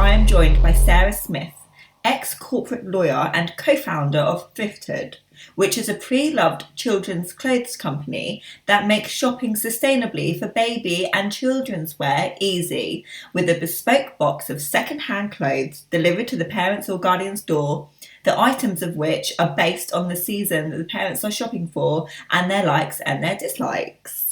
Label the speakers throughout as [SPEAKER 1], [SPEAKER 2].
[SPEAKER 1] I am joined by Sarah Smith, ex-corporate lawyer and co-founder of Thrifthood, which is a pre-loved children's clothes company that makes shopping sustainably for baby and children's wear easy, with a bespoke box of second-hand clothes delivered to the parents' or guardian's door, the items of which are based on the season that the parents are shopping for and their likes and their dislikes.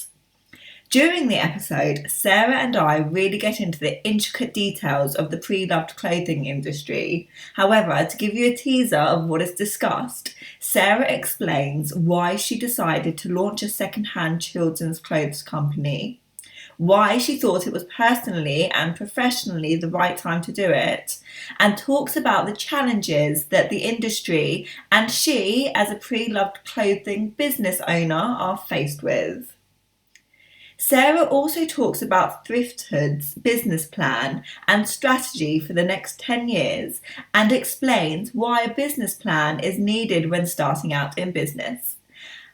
[SPEAKER 1] During the episode, Sarah and I really get into the intricate details of the pre-loved clothing industry. However, to give you a teaser of what is discussed, Sarah explains why she decided to launch a second-hand children's clothes company, why she thought it was personally and professionally the right time to do it, and talks about the challenges that the industry and she, as a pre-loved clothing business owner, are faced with. Sarah also talks about Thrifthood's business plan and strategy for the next 10 years and explains why a business plan is needed when starting out in business,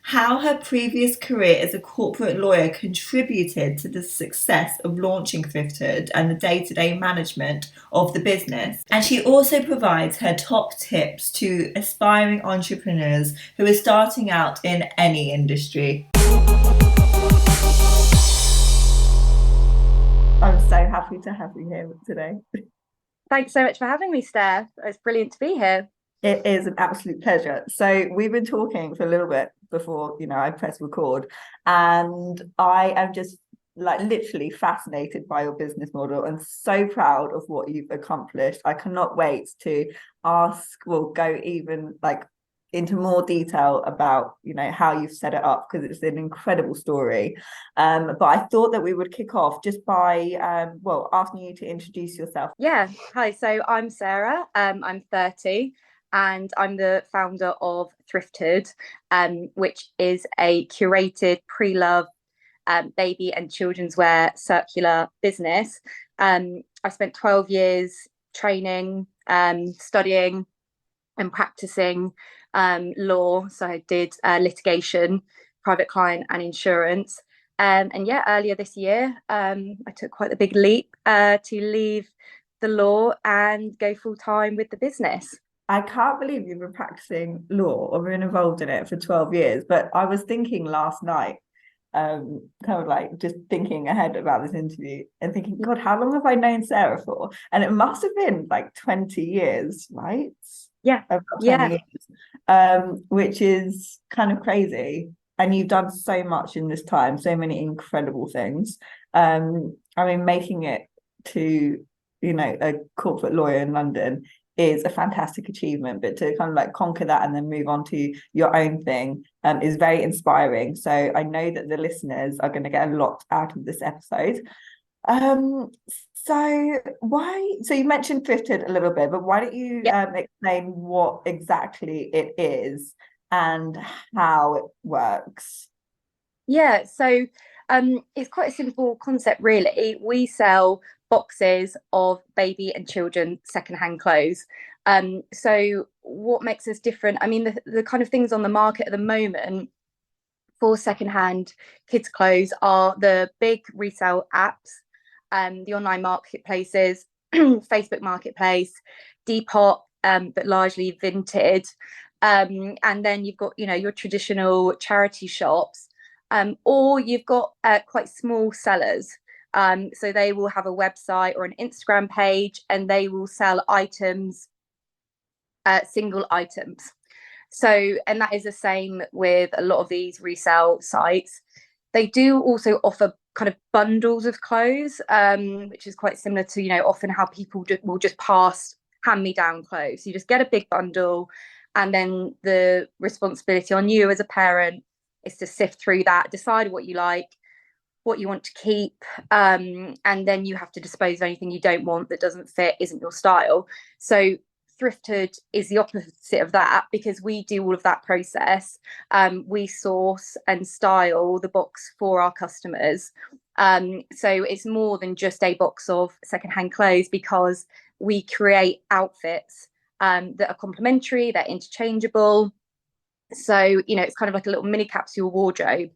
[SPEAKER 1] how her previous career as a corporate lawyer contributed to the success of launching Thrifthood and the day-to-day management of the business. And she also provides her top tips to aspiring entrepreneurs who are starting out in any industry. I'm so happy to have you here today.
[SPEAKER 2] Thanks so much for having me, Steph. It's brilliant to be here.
[SPEAKER 1] It is an absolute pleasure. So we've been talking for a little bit before, I press record, and I am just literally fascinated by your business model and so proud of what you've accomplished. I cannot wait to go even into more detail about how you've set it up, because it's an incredible story. But I thought that we would kick off just by asking you to introduce yourself.
[SPEAKER 2] Yeah. Hi, so I'm Sarah. I'm 30 and I'm the founder of Thrifthood, which is a curated pre-loved baby and children's wear circular business. I spent 12 years training, studying and practicing law. So I did litigation, private client and insurance. Earlier this year, I took quite a big leap to leave the law and go full time with the business.
[SPEAKER 1] I can't believe you've been practicing law or been involved in it for 12 years. But I was thinking last night, just thinking ahead about this interview and thinking, God, how long have I known Sarah for? And it must have been 20 years, right?
[SPEAKER 2] Yeah.
[SPEAKER 1] About 20 years, which is kind of crazy. And you've done so much in this time, so many incredible things. Making it to, a corporate lawyer in London is a fantastic achievement, but to conquer that and then move on to your own thing is very inspiring. So I know that the listeners are going to get a lot out of this episode. So you mentioned Thrifthood a little bit, but why don't you explain what exactly it is and how it works?
[SPEAKER 2] Yeah, so it's quite a simple concept, really. We sell boxes of baby and children secondhand clothes. So what makes us different? The kind of things on the market at the moment for secondhand kids' clothes are the big resale apps, the online marketplaces, Facebook Marketplace, Depop, but largely Vinted. And then you've got, your traditional charity shops, or you've got quite small sellers. So they will have a website or an Instagram page, and they will sell items, single items. So, and that is the same with a lot of these resale sites. They do also offer kind of bundles of clothes, which is quite similar to, often how people will just pass hand-me-down clothes. You just get a big bundle, and then the responsibility on you as a parent is to sift through that, decide what you like, what you want to keep, and then you have to dispose of anything you don't want, that doesn't fit, isn't your style. So Thrifthood is the opposite of that, because we do all of that process. We source and style the box for our customers. So it's more than just a box of secondhand clothes, because we create outfits that are complementary, they're interchangeable. So, it's kind of like a little mini capsule wardrobe,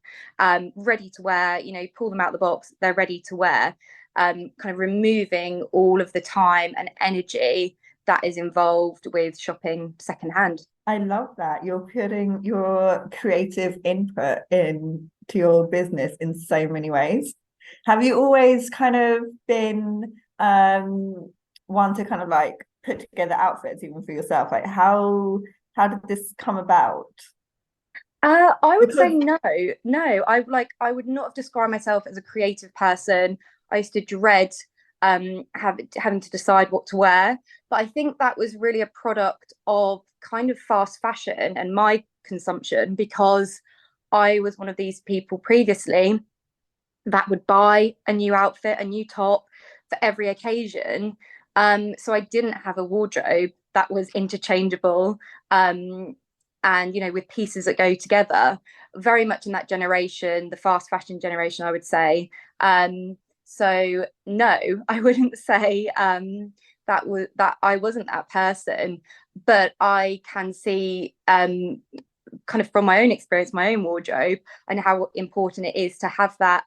[SPEAKER 2] ready to wear, pull them out of the box, they're ready to wear. kind of removing all of the time and energy that is involved with shopping secondhand.
[SPEAKER 1] I love that. You're putting your creative input into your business in so many ways. Have you always kind of been one to kind of like put together outfits even for yourself? Like how did this come about?
[SPEAKER 2] I would say
[SPEAKER 1] Because
[SPEAKER 2] no, no. I would not have described myself as a creative person. I used to dread having to decide what to wear, but I think that was really a product of kind of fast fashion and my consumption, because I was one of these people previously that would buy a new outfit, a new top for every occasion. So I didn't have a wardrobe that was interchangeable. And with pieces that go together, very much in that generation, the fast fashion generation, I would say. So no, I wouldn't say that I wasn't that person, but I can see kind of from my own experience, my own wardrobe, and how important it is to have that,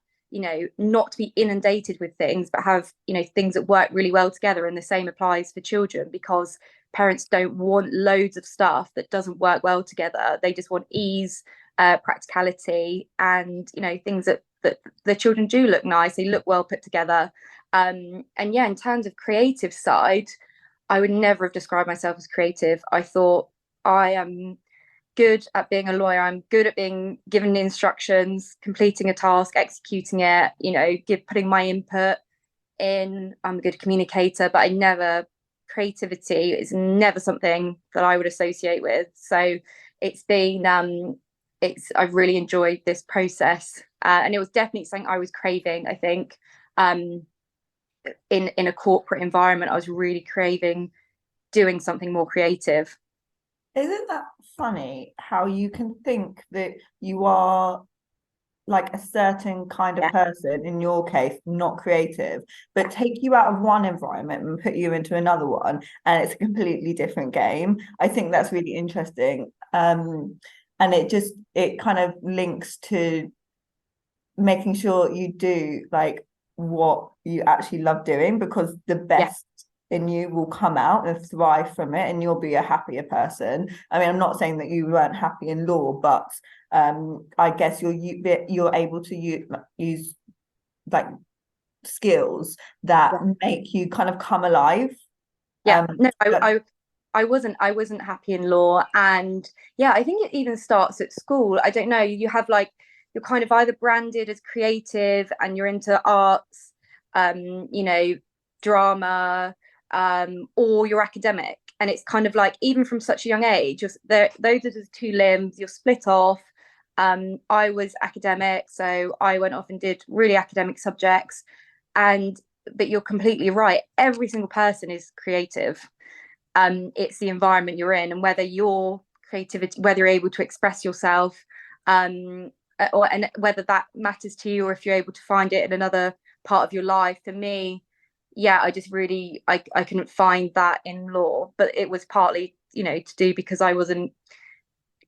[SPEAKER 2] not to be inundated with things, but have, things that work really well together. And the same applies for children, because parents don't want loads of stuff that doesn't work well together. They just want ease, practicality, and, things that the children do look nice, they look well put together. And yeah, in terms of creative side, I would never have described myself as creative. I thought I am good at being a lawyer. I'm good at being given instructions, completing a task, executing it, putting my input in. I'm a good communicator, but creativity is never something that I would associate with. So it's been, I've really enjoyed this process. And it was definitely something I was craving, I think. In a corporate environment, I was really craving doing something more creative.
[SPEAKER 1] isn't that funny how you can think that you are like a certain kind of
[SPEAKER 2] Yeah.
[SPEAKER 1] person, in your case, not creative, but take you out of one environment and put you into another one, and it's a completely different game. I think that's really interesting. And it kind of links to making sure you do like what you actually love doing, because the
[SPEAKER 2] Yeah.
[SPEAKER 1] best in you will come out and thrive from it, and you'll be a happier person. I mean, I'm not saying that you weren't happy in law, but I guess you're able to use like skills that
[SPEAKER 2] Yeah.
[SPEAKER 1] make you kind of come alive.
[SPEAKER 2] Yeah. No,
[SPEAKER 1] But
[SPEAKER 2] I wasn't happy in law. And yeah, I think it even starts at school. I don't know, you have like, you're kind of either branded as creative and you're into arts, drama, or you're academic. And it's kind of like, even from such a young age, those are the two limbs, you're split off. I was academic, so I went off and did really academic subjects. And but you're completely right. Every single person is creative. It's the environment you're in, and whether you're able to express yourself, and whether that matters to you, or if you're able to find it in another part of your life. For me, yeah, I couldn't find that in law, but it was partly, to do because I wasn't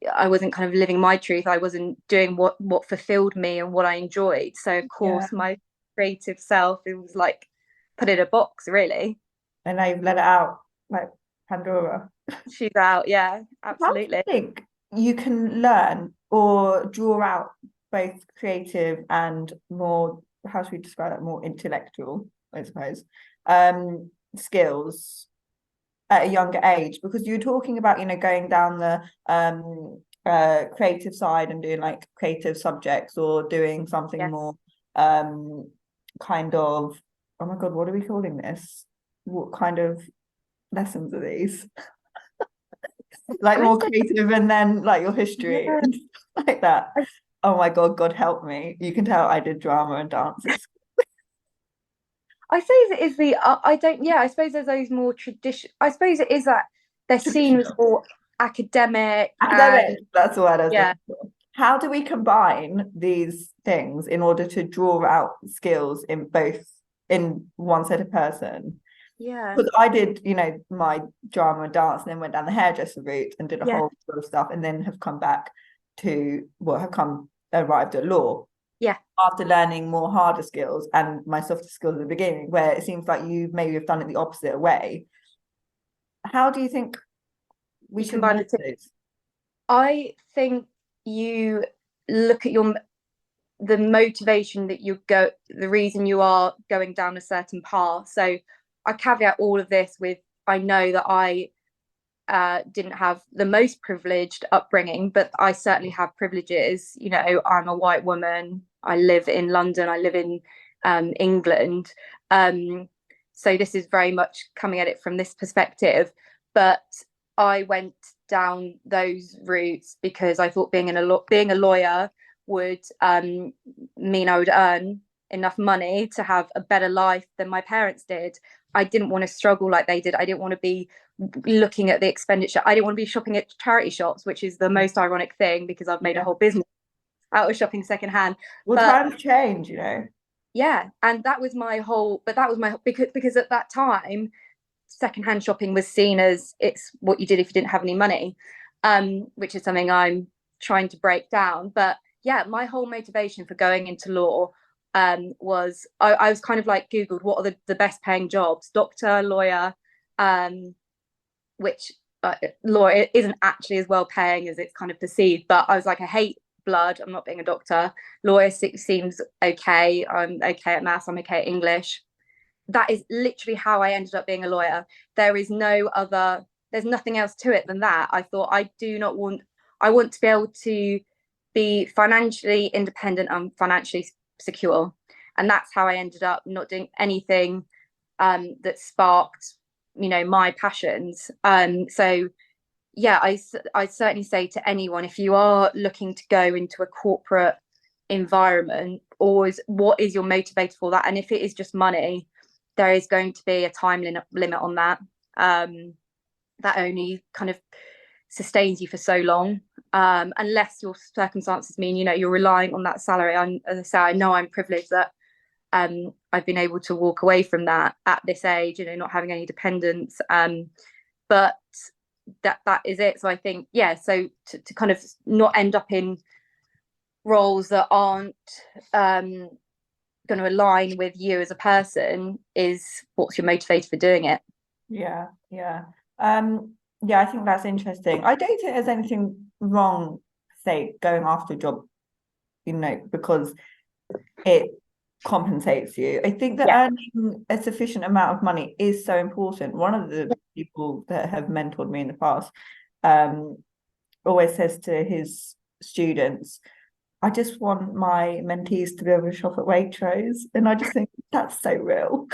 [SPEAKER 2] kind of living my truth. I wasn't doing what fulfilled me and what I enjoyed. So of
[SPEAKER 1] yeah,
[SPEAKER 2] course, my creative self, it was like put in a box, really.
[SPEAKER 1] and now you've let it out like Pandora.
[SPEAKER 2] She's out. Yeah,
[SPEAKER 1] How do you
[SPEAKER 2] absolutely.
[SPEAKER 1] think you can learn or draw out both creative and more, how should we describe that, more intellectual, I suppose, skills at a younger age? Because you're talking about, going down the creative side and doing like creative subjects, or doing something
[SPEAKER 2] Yeah.
[SPEAKER 1] more kind of, oh my God, what are we calling this? What kind of lessons are these? Like
[SPEAKER 2] I
[SPEAKER 1] more
[SPEAKER 2] say,
[SPEAKER 1] creative, and then like your history
[SPEAKER 2] yeah.
[SPEAKER 1] and stuff like that. Oh my God, God help me. You can tell I did drama and dance at school.
[SPEAKER 2] I suppose it is I don't, yeah, I suppose there's those more tradition. I suppose it is that they're seen as
[SPEAKER 1] Traditional.
[SPEAKER 2] more academic and
[SPEAKER 1] Academic, that's the word I was
[SPEAKER 2] yeah,
[SPEAKER 1] looking for. How do we combine these things in order to draw out skills in one set of person?
[SPEAKER 2] yeah,
[SPEAKER 1] Because I did, my drama and dance, and then went down the hairdresser route and did a
[SPEAKER 2] yeah,
[SPEAKER 1] whole sort of stuff, and then have come back to, well, have come arrived at law.
[SPEAKER 2] yeah.
[SPEAKER 1] after learning more harder skills and my softer skills at the beginning, where it seems like you maybe have done it the opposite way. How do you think we
[SPEAKER 2] You
[SPEAKER 1] should
[SPEAKER 2] combine the
[SPEAKER 1] manage
[SPEAKER 2] two.
[SPEAKER 1] those?
[SPEAKER 2] I think you look at the motivation that you go, the reason you are going down a certain path. So I caveat all of this with, I know that I didn't have the most privileged upbringing, but I certainly have privileges. You know, I'm a white woman. I live in London. I live in England. So this is very much coming at it from this perspective. But I went down those routes because I thought being a lawyer would mean I would earn enough money to have a better life than my parents did. I didn't want to struggle like they did. I didn't want to be looking at the expenditure. I didn't want to be shopping at charity shops, which is the most ironic thing because I've made a whole business out of shopping secondhand.
[SPEAKER 1] Well,
[SPEAKER 2] But
[SPEAKER 1] times change, you know.
[SPEAKER 2] yeah, and that was my whole. But that was my because at that time, secondhand shopping was seen as it's what you did if you didn't have any money, which is something I'm trying to break down. But yeah, my whole motivation for going into law was I was kind of like Googled what are the best paying jobs, doctor, lawyer, which lawyer isn't actually as well paying as it's kind of perceived. But I was like, I hate blood. I'm not being a doctor. Lawyer seems okay. I'm okay at maths. I'm okay at English. That is literally how I ended up being a lawyer. There is no other, there's nothing else to it than that. I thought I want to be able to be financially independent and financially secure. And that's how I ended up not doing anything that sparked, my passions. So yeah, I certainly say to anyone, if you are looking to go into a corporate environment, always what is your motivator for that? And if it is just money, there is going to be a time limit on that. That only kind of sustains you for so long, unless your circumstances mean you're relying on that salary. As I say, I know I'm privileged that I've been able to walk away from that at this age, not having any dependents. But that is it. So I think, yeah, so to kind of not end up in roles that aren't going to align with you as a person is what's your motivator for doing it.
[SPEAKER 1] Yeah, I think that's interesting. I don't think there's anything wrong, say, going after a job, because it compensates you. I think that earning a sufficient amount of money is so important. One of the people that have mentored me in the past always says to his students, I just want my mentees to be able to shop at Waitrose. And I just think that's so real.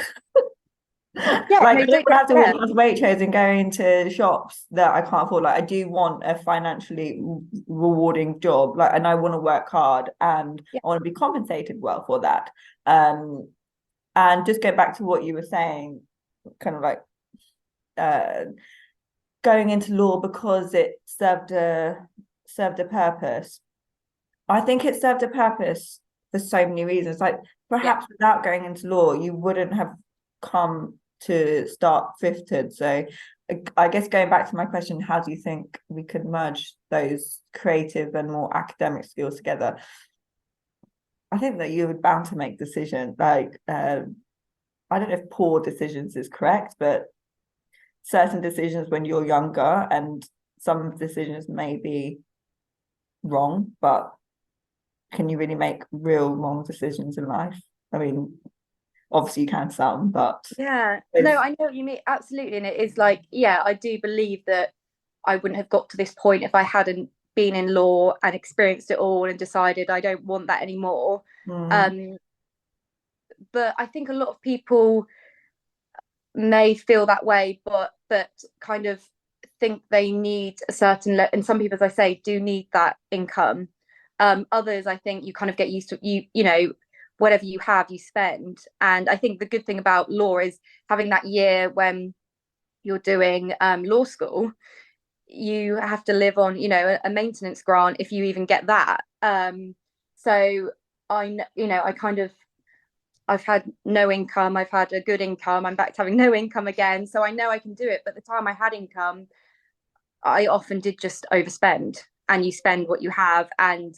[SPEAKER 2] Yeah,
[SPEAKER 1] like,
[SPEAKER 2] no,
[SPEAKER 1] I don't have to walk past Waitrose and go into shops that I can't afford. Like, I do want a financially rewarding job. Like, and I want to work hard and I want to be compensated well for that. And just go back to what you were saying, kind of like going into law because it served a purpose. I think it served a purpose for so many reasons. Like perhaps without going into law, you wouldn't have come to start Thrifthood. So I guess going back to my question, how do you think we could merge those creative and more academic skills together? I think that you were bound to make decisions. Like I don't know if poor decisions is correct, but certain decisions when you're younger, and some decisions may be wrong, but can you really make real wrong decisions in life? I mean, obviously you can some, but
[SPEAKER 2] no, I know what you mean, absolutely. And it is like, yeah, I do believe that I wouldn't have got to this point if I hadn't been in law and experienced it all and decided I don't want that anymore. But I think a lot of people may feel that way, but kind of think they need a certain and some people, as I say, do need that income. Others, I think you kind of get used to whatever you have, you spend. And I think the good thing about law is having that year when you're doing law school, you have to live on a maintenance grant if you even get that. So I kind of, I've had no income, I've had a good income, I'm back to having no income again, so I know I can do it. But the time I had income, I often did just overspend, and you spend what you have. And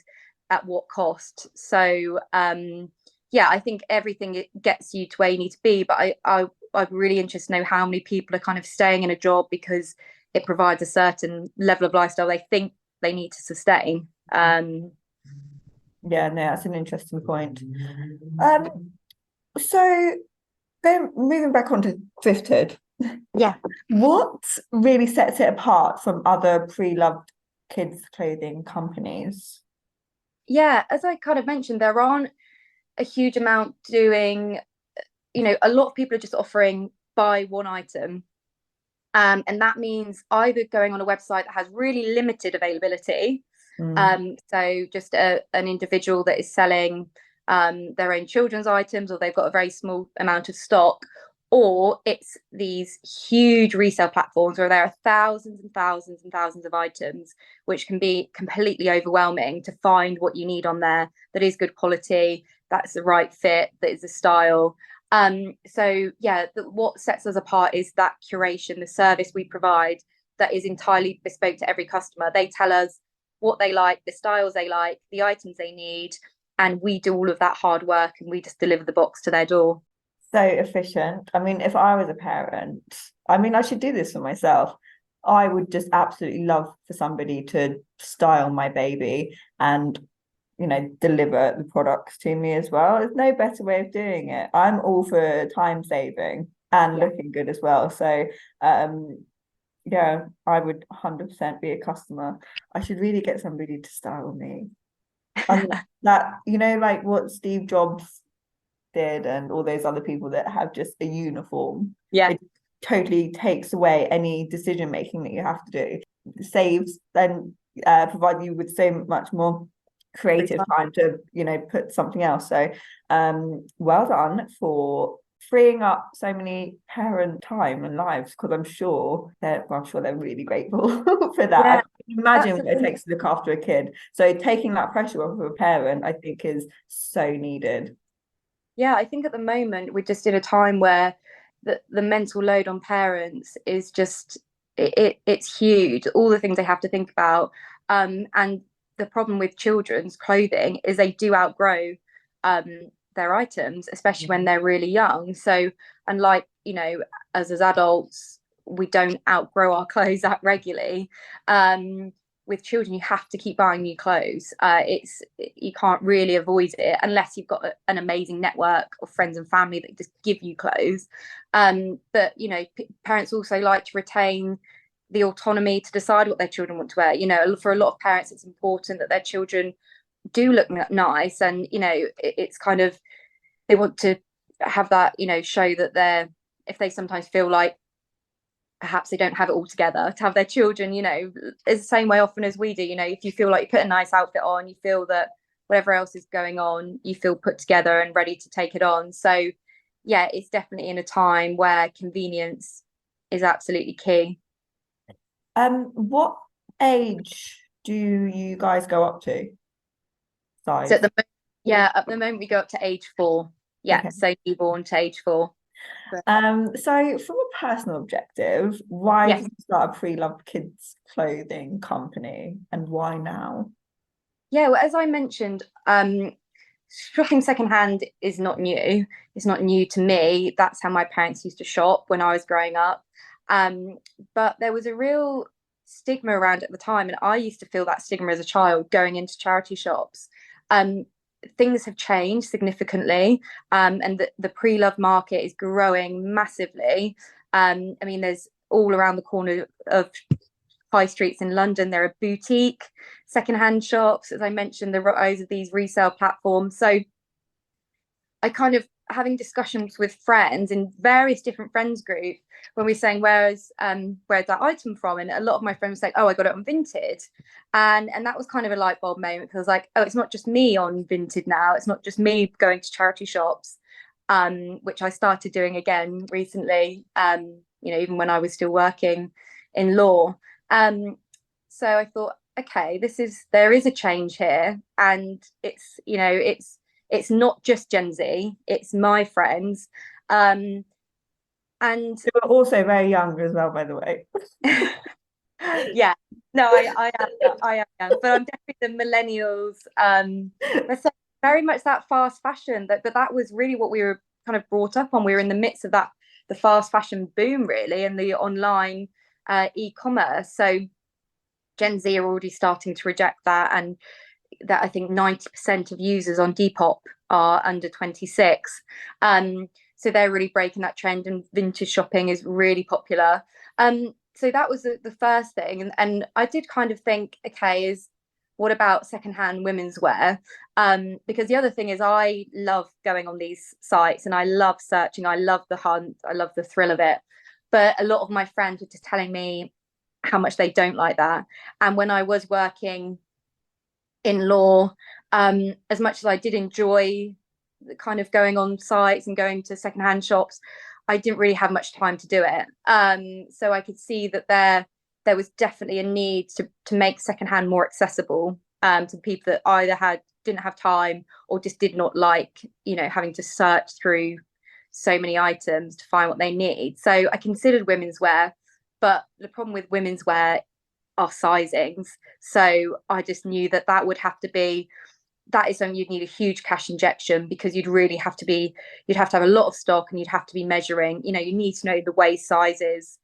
[SPEAKER 2] at what cost. So yeah, I think everything it gets you to where you need to be, but I'm really interested to know how many people are kind of staying in a job because it provides a certain level of lifestyle they think they need to sustain.
[SPEAKER 1] Yeah, no, that's an interesting point. So then moving back onto Thrifted,
[SPEAKER 2] Yeah.
[SPEAKER 1] what really sets it apart from other pre-loved kids clothing companies?
[SPEAKER 2] Yeah, as I kind of mentioned, there aren't a huge amount doing, a lot of people are just offering buy one item. And that means either going on a website that has really limited availability. So just an individual that is selling their own children's items, or they've got a very small amount of stock, or it's these huge resale platforms where there are thousands and thousands and thousands of items, which can be completely overwhelming to find what you need on there that is good quality, that's the right fit, that is the style. So yeah, what sets us apart is that curation, the service we provide that is entirely bespoke to every customer. They tell us what they like, the styles they like, the items they need, and we do all of that hard work and we just deliver the box to their door.
[SPEAKER 1] So efficient. I mean, if I was a parent, I mean, I should do this for myself. I would just absolutely love for somebody to style my baby and, deliver the products to me as well. There's no better way of doing it. I'm all for time saving and looking good as well. So, yeah, I would 100% be a customer. I should really get somebody to style me. I mean, that, like what Steve Jobs did and all those other people that have just a uniform.
[SPEAKER 2] Yeah.
[SPEAKER 1] It totally takes away any decision making that you have to do. It saves and provide you with so much more creative time to, put something else. So well done for freeing up so many parent time and lives, because I'm sure they're really grateful for that.
[SPEAKER 2] Yeah,
[SPEAKER 1] I can imagine what it takes to look after a kid. So taking that pressure off of a parent, I think, is so needed.
[SPEAKER 2] yeah, I think at the moment we're just in a time where the mental load on parents is just it's huge. All the things they have to think about, and the problem with children's clothing is they do outgrow um, their items, especially when they're really young. So, unlike as adults, we don't outgrow our clothes that regularly. With children, you have to keep buying new clothes. You can't really avoid it unless you've got an amazing network of friends and family that just give you clothes. But parents also like to retain the autonomy to decide what their children want to wear. For a lot of parents, it's important that their children do look nice, and it's kind of they want to have that show that if they sometimes feel like perhaps they don't have it all together, to have their children, is the same way often as we do. If you feel like you put a nice outfit on, you feel that whatever else is going on, you feel put together and ready to take it on. So yeah, it's definitely in a time where convenience is absolutely key.
[SPEAKER 1] What age do you guys go up to?
[SPEAKER 2] So
[SPEAKER 1] Size.
[SPEAKER 2] at the moment we go up to age 4. Yeah,
[SPEAKER 1] Okay.
[SPEAKER 2] so newborn to age 4.
[SPEAKER 1] So from a personal objective, why
[SPEAKER 2] Yes.
[SPEAKER 1] did you start a pre-loved kids clothing company and why now?
[SPEAKER 2] Yeah, well, as I mentioned, shopping secondhand is not new. It's not new to me. That's how my parents used to shop when I was growing up. But there was a real stigma around at the time, and I used to feel that stigma as a child going into charity shops. Things have changed significantly, and the pre-love market is growing massively. I mean, there's all around the corner of high streets in London, there are boutique secondhand shops, as I mentioned, the rise of these resale platforms. So I kind of having discussions with friends in various different friends groups when we're saying where's that item from, and a lot of my friends say, oh, I got it on Vinted, and that was kind of a light bulb moment, because I was like, oh, it's not just me on Vinted now, it's not just me going to charity shops, which I started doing again recently, even when I was still working in law. So I thought, okay, there is a change here, and it's not just Gen Z, it's my friends. And
[SPEAKER 1] You were also very young as well, by the way.
[SPEAKER 2] Yeah, no, I am, but I'm definitely the millennials. Let's say very much that fast fashion. But that was really what we were kind of brought up on. We were in the midst of that, the fast fashion boom, really, and the online e-commerce. So Gen Z are already starting to reject that, and that I think 90% of users on Depop are under 26. So they're really breaking that trend, and vintage shopping is really popular. So that was the first thing, and I did kind of think, okay, is what about secondhand women's wear? Because the other thing is, I love going on these sites and I love searching. I love the hunt. I love the thrill of it. But a lot of my friends were just telling me how much they don't like that. And when I was working in law, as much as I did enjoy kind of going on sites and going to secondhand shops, I didn't really have much time to do it. So I could see that there was definitely a need to make secondhand more accessible to people that either didn't have time or just did not like, having to search through so many items to find what they need. So I considered women's wear, but the problem with women's wear are sizings. So I just knew that would have to be, that is something you'd need a huge cash injection, because you'd have to have a lot of stock, and you'd have to be measuring, you need to know the waist sizes,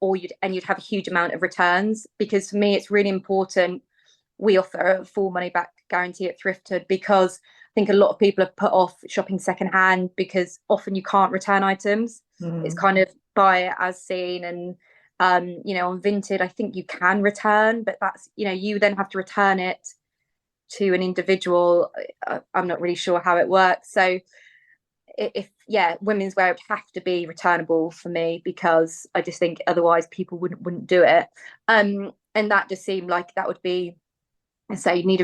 [SPEAKER 2] or you'd have a huge amount of returns. Because for me, it's really important we offer a full money back guarantee at Thrifthood, because I think a lot of people are put off shopping secondhand because often you can't return items. It's kind of buy it as seen, and on Vinted, I think you can return, but that's, you then have to return it to an individual. I'm not really sure how it works. So women's wear would have to be returnable for me, because I just think otherwise people wouldn't do it. And that just seemed like that would be, so you need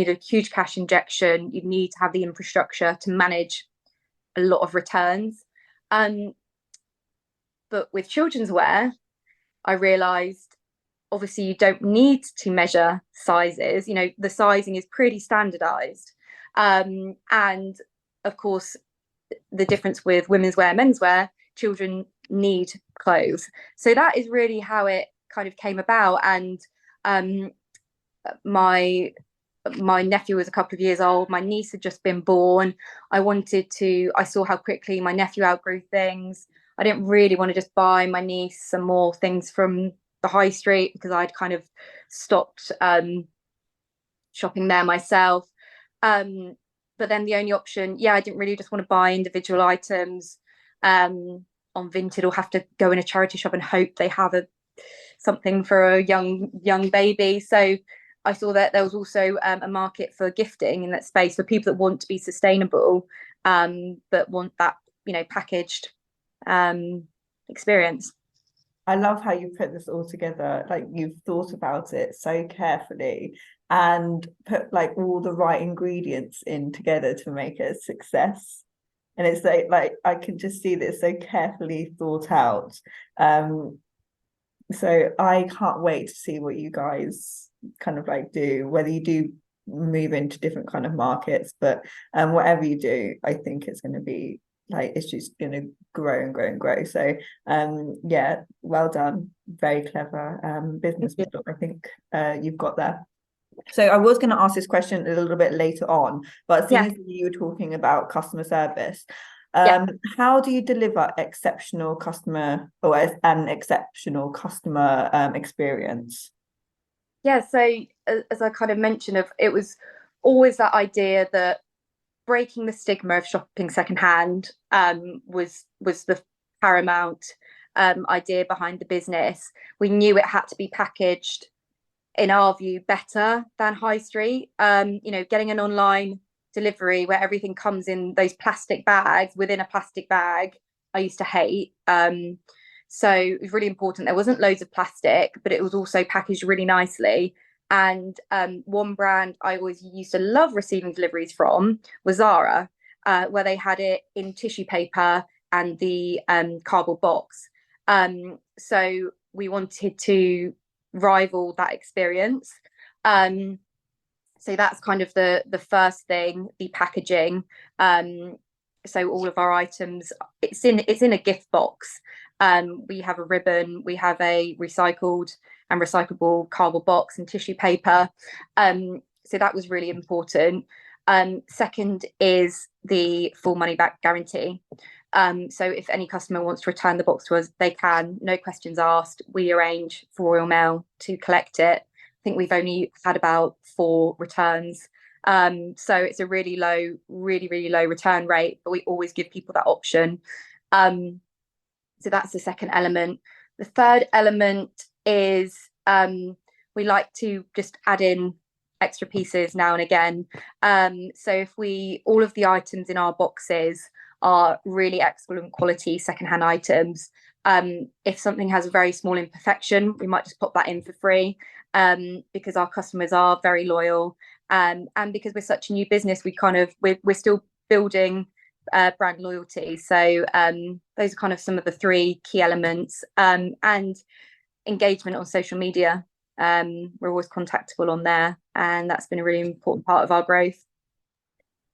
[SPEAKER 2] a huge cash injection. You need to have the infrastructure to manage a lot of returns. But with children's wear, I realized obviously you don't need to measure sizes. The sizing is pretty standardized. And of course, the difference with women's wear, men's wear, children need clothes. So that is really how it kind of came about. And my nephew was a couple of years old. My niece had just been born. I saw how quickly my nephew outgrew things. I didn't really want to just buy my niece some more things from the high street, because I'd kind of stopped shopping there myself. But then the only option, I didn't really just want to buy individual items on Vinted, or have to go in a charity shop and hope they have something for a young baby. So I saw that there was also a market for gifting in that space, for people that want to be sustainable, but want that packaged experience.
[SPEAKER 1] I love how you put this all together. Like, you've thought about it so carefully and put like all the right ingredients in together to make it a success. And it's like I can just see this so carefully thought out. So I can't wait to see what you guys kind of like do, whether you do move into different kind of markets, but whatever you do, I think it's going to be like, it's just going to grow and grow and grow. So well done, very clever business model, I think you've got there. So I was going to ask this question a little bit later on, but seeing as you were talking about customer service, how do you deliver exceptional customer or an exceptional customer experience?
[SPEAKER 2] So as I kind of mentioned, it was always that idea that breaking the stigma of shopping secondhand was the paramount idea behind the business. We knew it had to be packaged, in our view, better than high street. Getting an online delivery where everything comes in those plastic bags within a plastic bag, I used to hate. So it was really important. There wasn't loads of plastic, but it was also packaged really nicely. And one brand I always used to love receiving deliveries from was Zara, where they had it in tissue paper and the cardboard box. So we wanted to rival that experience. So that's kind of the first thing, the packaging. So all of our items, it's in a gift box. We have a ribbon, we have a recycled and recyclable cardboard box and tissue paper. So that was really important. Second is the full money back guarantee. So if any customer wants to return the box to us, they can, no questions asked. We arrange for Royal Mail to collect it. I think we've only had about 4 returns. So it's a really low, really low return rate, but we always give people that option. So that's the second element. The third element is we like to just add in extra pieces now and again. So if all of the items in our boxes are really excellent quality secondhand items. If something has a very small imperfection, we might just pop that in for free, because our customers are very loyal, and because we're such a new business, we're still building brand loyalty. So those are kind of some of the 3 key elements, and engagement on social media. We're always contactable on there, and that's been a really important part of our growth.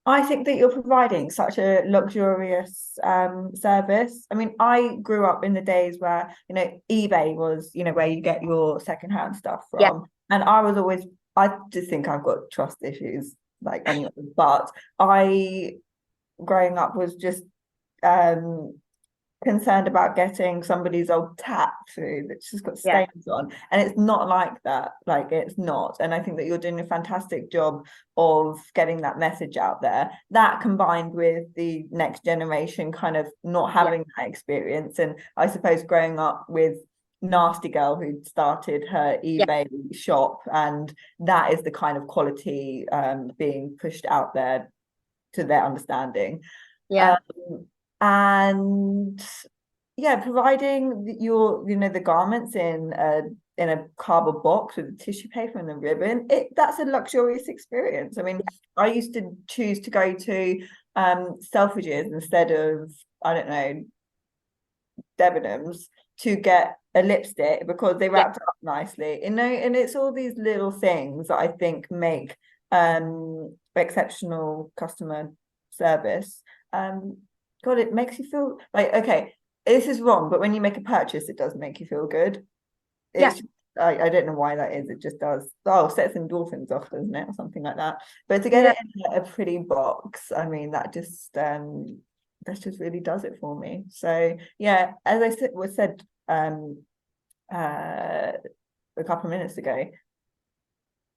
[SPEAKER 1] I think that you're providing such a luxurious service. I mean, I grew up in the days where, eBay was, where you get your secondhand stuff from.
[SPEAKER 2] Yeah.
[SPEAKER 1] And I just think I've got trust issues like anyone, but growing up was just concerned about getting somebody's old tap through that's just got stains on, and it's not like that. Like, it's not. And I think that you're doing a fantastic job of getting that message out there, that combined with the next generation kind of not having that experience. And I suppose growing up with Nasty Girl, who started her eBay shop, and that is the kind of quality being pushed out there to their understanding. And providing the garments in a cardboard box with the tissue paper and the ribbon, that's a luxurious experience. I mean, I used to choose to go to Selfridges instead of, I don't know, Debenhams, to get a lipstick because they wrapped up nicely, and it's all these little things that I think make exceptional customer service. God, it makes you feel like, okay, this is wrong, but when you make a purchase, it does make you feel good. I don't know why that is. It just does. Oh, sets endorphins off, doesn't it, or something like that? But to get it in a pretty box, I mean, that just really does it for me. So yeah, as I said a couple of minutes ago,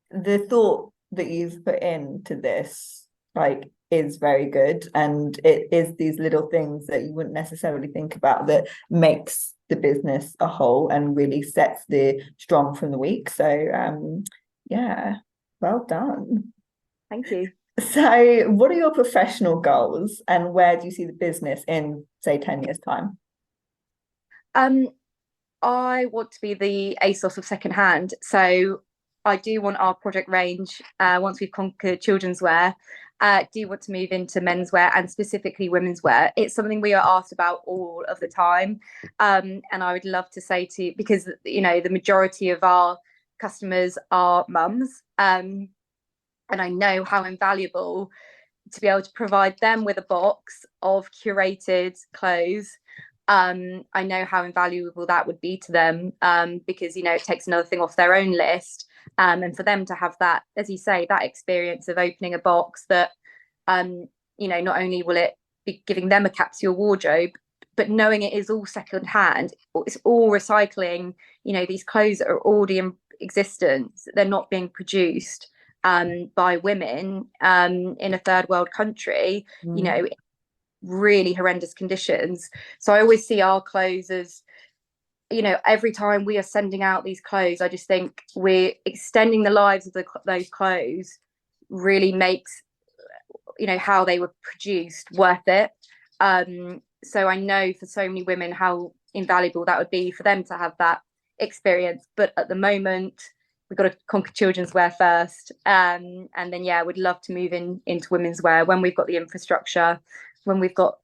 [SPEAKER 1] the thought that you've put into this, like, is very good, and it is these little things that you wouldn't necessarily think about that makes the business a whole and really sets the strong from the weak. So well done.
[SPEAKER 2] Thank you.
[SPEAKER 1] So what are your professional goals, and where do you see the business in, say, 10 years time?
[SPEAKER 2] I want to be the ASOS of secondhand. So I do want our project range, once we've conquered children's wear, do want to move into menswear and specifically women's wear. It's something we are asked about all of the time. And I would love to say because, the majority of our customers are mums. And I know how invaluable to be able to provide them with a box of curated clothes. I know how invaluable that would be to them, because, it takes another thing off their own list. And for them to have that, as you say, that experience of opening a box that, not only will it be giving them a capsule wardrobe, but knowing it is all second hand, it's all recycling, these clothes that are already in existence, they're not being produced by women in a third world country, really horrendous conditions. So I always see our clothes as, every time we are sending out these clothes, I just think we're extending the lives of those clothes really makes, how they were produced worth it. So I know for so many women how invaluable that would be for them to have that experience. But at the moment, we've got to conquer children's wear first. And then, we'd love to move into women's wear when we've got the infrastructure, when we've got,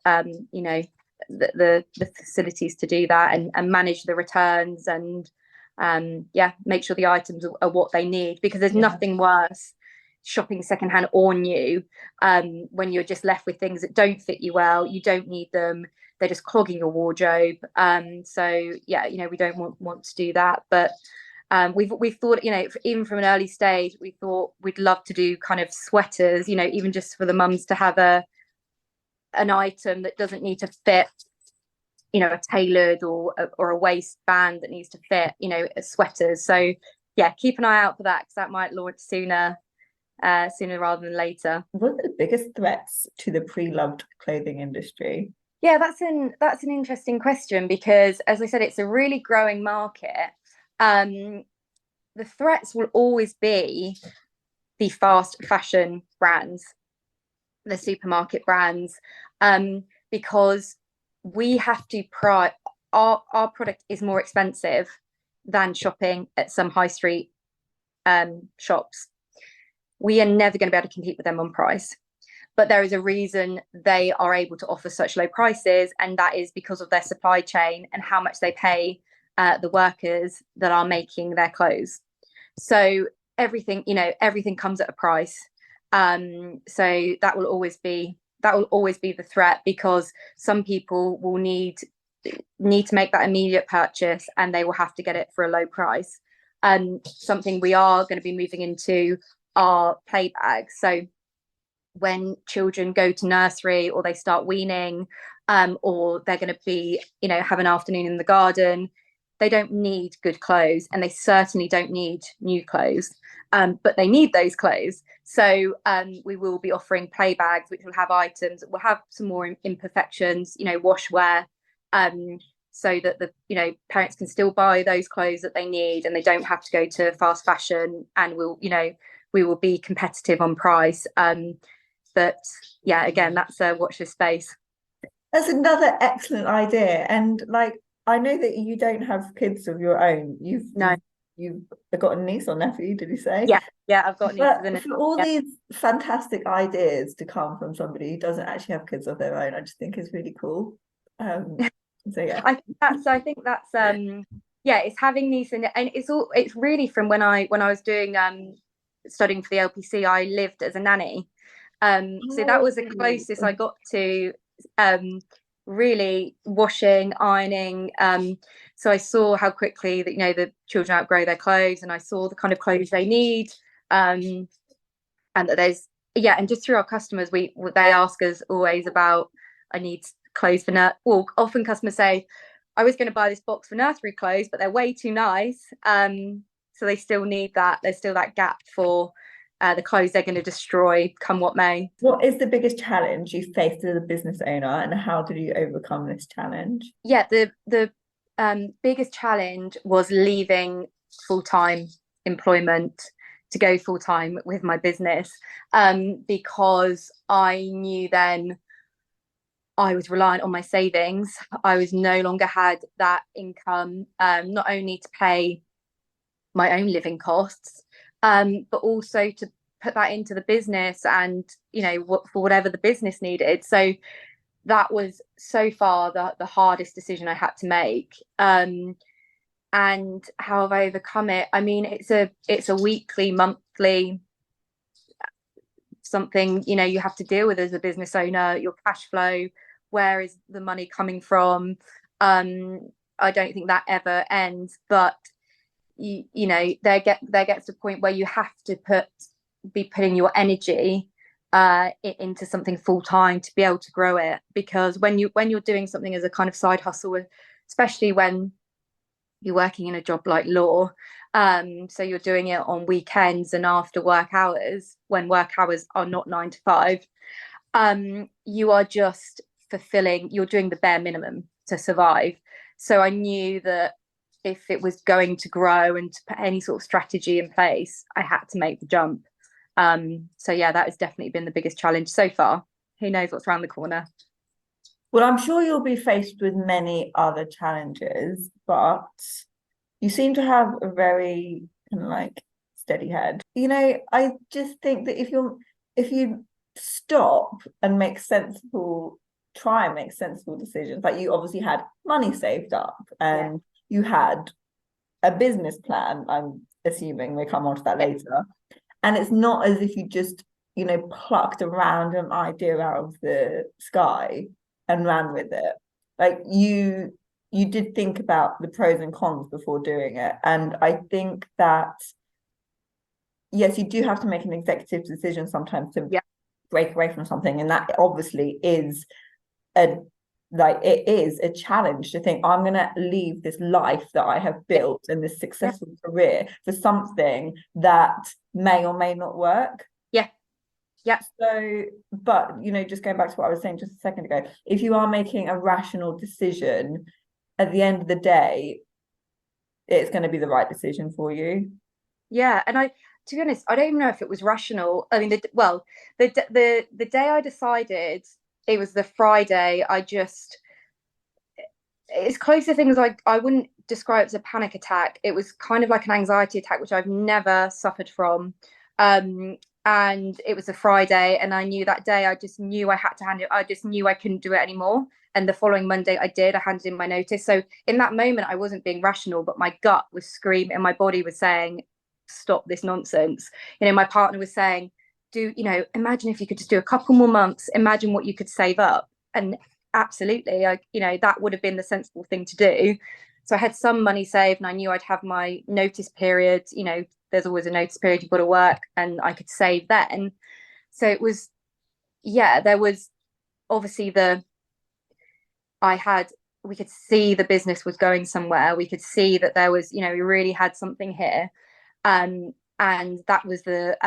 [SPEAKER 2] the facilities to do that, and manage the returns, and make sure the items are what they need, because there's nothing worse shopping secondhand or new when you're just left with things that don't fit you well, you don't need them, they're just clogging your wardrobe. So yeah, we don't want to do that. But we've thought, even from an early stage, we thought we'd love to do kind of sweaters, even just for the mums to have an item that doesn't need to fit, a tailored or a waistband that needs to fit, sweaters. So yeah, keep an eye out for that, because that might launch sooner rather than later.
[SPEAKER 1] What are the biggest threats to the pre-loved clothing industry?
[SPEAKER 2] Yeah, that's an interesting question, because, as I said, it's a really growing market. The threats will always be the fast fashion brands, the supermarket brands, because we have to price our product is more expensive than shopping at some high street shops. We are never going to be able to compete with them on price. But there is a reason they are able to offer such low prices, and that is because of their supply chain and how much they pay the workers that are making their clothes. So everything comes at a price. So that will always be the threat, because some people will need to make that immediate purchase, and they will have to get it for a low price. Something we are going to be moving into are play bags. So when children go to nursery, or they start weaning, or they're going to be, have an afternoon in the garden, they don't need good clothes, and they certainly don't need new clothes, but they need those clothes. So we will be offering play bags, which will have items that will have some more imperfections, washwear, so that the parents can still buy those clothes that they need, and they don't have to go to fast fashion, and we will be competitive on price. But yeah, again, that's a watch this space.
[SPEAKER 1] That's another excellent idea. And I know that you don't have kids of your own. You've got a niece or nephew, did you say?
[SPEAKER 2] Yeah, I've got nieces and
[SPEAKER 1] for all these fantastic ideas to come from somebody who doesn't actually have kids of their own, I just think it's really cool. So yeah,
[SPEAKER 2] I think that's it's having these, and it's really from when I was doing studying for the LPC. I lived as a nanny, so that was the closest I got to really washing, ironing. So I saw how quickly that the children outgrow their clothes, and I saw the kind of clothes they need, and that there's and just through our customers, they ask us always about, I need clothes for often customers say, I was going to buy this box for nursery clothes, but they're way too nice. So they still need that. There's still that gap for the clothes they're going to destroy, come what may.
[SPEAKER 1] What is the biggest challenge you faced as a business owner, and how did you overcome this challenge?
[SPEAKER 2] Yeah, the biggest challenge was leaving full-time employment to go full-time with my business, because I knew then I was reliant on my savings. I was no longer had that income, not only to pay my own living costs, but also to put that into the business, and for whatever the business needed. So that was so far the hardest decision I had to make. And how have I overcome it? I mean, it's a weekly, monthly something you have to deal with as a business owner. Your cash flow, where is the money coming from? I don't think that ever ends, but there gets to a point where you have to be putting your energy into something full time to be able to grow it. Because when you're doing something as a kind of side hustle, especially when you're working in a job like law, so you're doing it on weekends and after work hours, when work hours are not 9 to 5, you are just you're doing the bare minimum to survive. So I knew that if it was going to grow and to put any sort of strategy in place, I had to make the jump. So yeah, that has definitely been the biggest challenge so far. Who knows what's around the corner?
[SPEAKER 1] Well, I'm sure you'll be faced with many other challenges, but you seem to have a very kind of steady head. I just think that if you stop and try and make sensible decisions, like you obviously had money saved up, and you had a business plan, I'm assuming we come on to that later, and it's not as if you just plucked a random idea out of the sky and ran with it. like you did think about the pros and cons before doing it. And I think that yes, you do have to make an executive decision sometimes to
[SPEAKER 2] Yeah,
[SPEAKER 1] break away from something. And that obviously is a it is a challenge to think I'm going to leave this life that I have
[SPEAKER 2] yeah,
[SPEAKER 1] built and this
[SPEAKER 2] yeah,
[SPEAKER 1] successful career for something that may or may not work.
[SPEAKER 2] yeah, yeah.
[SPEAKER 1] So, but just going back to what I was saying just a second ago, if you are making a rational decision, at the end of the day, it's going to be the right decision for you.
[SPEAKER 2] Yeah, and to be honest, I don't even know if it was rational. I mean, the day I decided, it was the Friday. It's close to things like I wouldn't describe it as a panic attack. It was kind of like an anxiety attack, which I've never suffered from. And it was a Friday, and I knew that day. I just knew I had to hand it. I just knew I couldn't do it anymore. And the following Monday, I did. I handed in my notice. So in that moment, I wasn't being rational, but my gut was screaming, and my body was saying, "Stop this nonsense." My partner was saying, imagine if you could just do a couple more months. Imagine what you could save up. And absolutely, that would have been the sensible thing to do. So I had some money saved, and I knew I'd have my notice period. There's always a notice period you've got to work, and I could save then. So it was, yeah, there was obviously we could see the business was going somewhere. We could see that there was, we really had something here. And that was the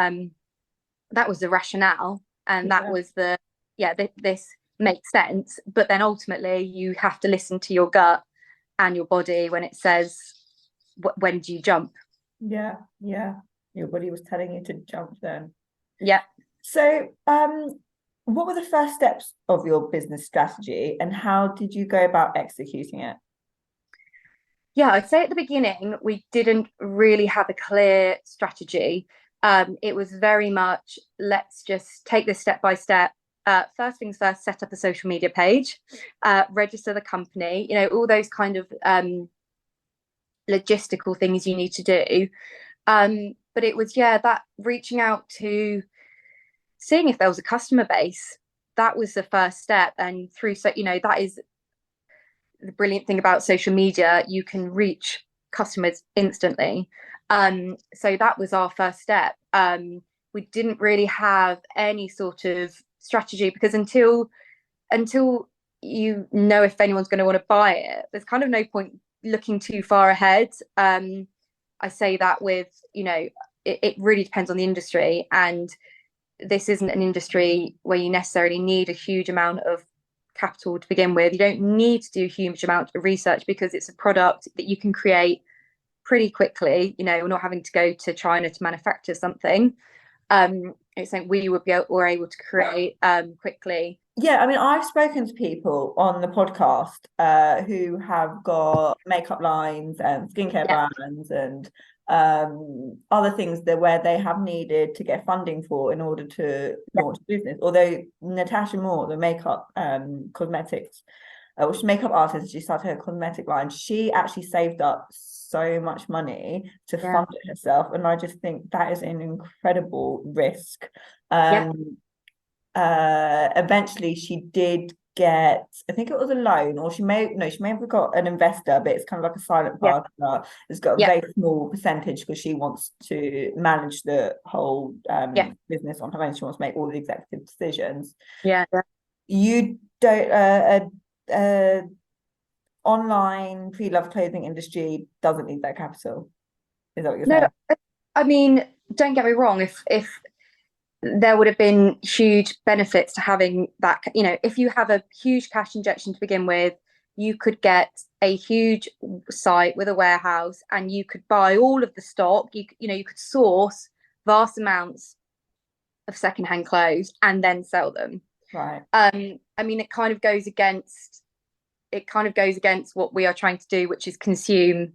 [SPEAKER 2] rationale, and that
[SPEAKER 1] Yeah.
[SPEAKER 2] was this makes sense. But then ultimately you have to listen to your gut and your body when it says, when do you jump?
[SPEAKER 1] Yeah, yeah. Your body was telling you to jump then.
[SPEAKER 2] Yeah.
[SPEAKER 1] So, what were the first steps of your business strategy and how did you go about executing it?
[SPEAKER 2] Yeah, I'd say at the beginning, we didn't really have a clear strategy. It was very much, let's just take this step by step. First things first, set up a social media page, register the company, all those kind of logistical things you need to do. But it was, yeah, that reaching out to seeing if there was a customer base. That was the first step. And that is the brilliant thing about social media. You can reach customers instantly. So that was our first step. We didn't really have any sort of strategy, because until if anyone's going to want to buy it, there's kind of no point looking too far ahead. I say that with, it really depends on the industry, and this isn't an industry where you necessarily need a huge amount of capital to begin with. You don't need to do a huge amount of research, because it's a product that you can create pretty quickly. We're not having to go to China to manufacture something. It's something were able to create quickly.
[SPEAKER 1] Yeah, I mean, I've spoken to people on the podcast who have got makeup lines and skincare
[SPEAKER 2] Yeah,
[SPEAKER 1] brands and other things where they have needed to get funding for in order to launch a business. Although Natasha Moore, the makeup cosmetics, which is makeup artist, she started her cosmetic line. She actually saved up so much money to
[SPEAKER 2] yeah,
[SPEAKER 1] fund it herself, and I just think that is an incredible risk.
[SPEAKER 2] yeah,
[SPEAKER 1] Eventually she did get, I think it was a loan, or she may have got an investor, but it's kind of like a silent
[SPEAKER 2] yeah,
[SPEAKER 1] partner. It's got a
[SPEAKER 2] yeah,
[SPEAKER 1] very small percentage because she wants to manage the whole
[SPEAKER 2] yeah,
[SPEAKER 1] business on her own. She wants to make all the executive decisions.
[SPEAKER 2] yeah, yeah.
[SPEAKER 1] You don't online pre-loved clothing industry doesn't need that capital. Is that what you're
[SPEAKER 2] No,
[SPEAKER 1] saying?
[SPEAKER 2] I mean, don't get me wrong. If there would have been huge benefits to having that, if you have a huge cash injection to begin with, you could get a huge site with a warehouse, and you could buy all of the stock. You could source vast amounts of secondhand clothes and then sell them.
[SPEAKER 1] Right.
[SPEAKER 2] I mean, it kind of goes against what we are trying to do, which is consume.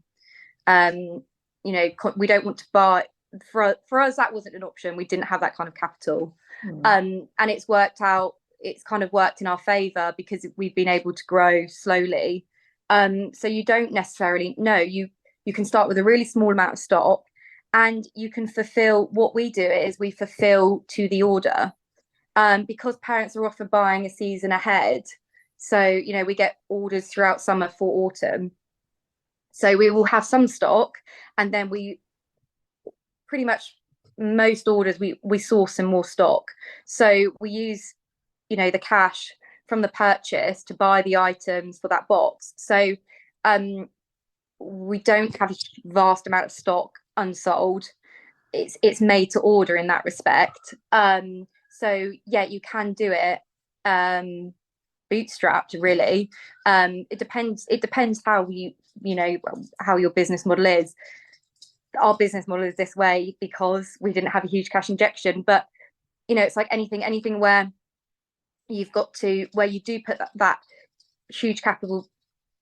[SPEAKER 2] um we don't want to buy. For us, that wasn't an option. We didn't have that kind of capital. And it's kind of worked in our favor, because we've been able to grow slowly. So you don't necessarily know, you can start with a really small amount of stock, and you can fulfill. What we do is we fulfill to the order. Because parents are often buying a season ahead, So, we get orders throughout summer for autumn. So we will have some stock, and then we pretty much most orders we source some more stock. So we use, the cash from the purchase to buy the items for that box. So we don't have a vast amount of stock unsold. It's made to order in that respect. So yeah, you can do it bootstrapped, really. It depends how how your business model is. Our business model is this way because we didn't have a huge cash injection, but it's like anything where where you do put that huge capital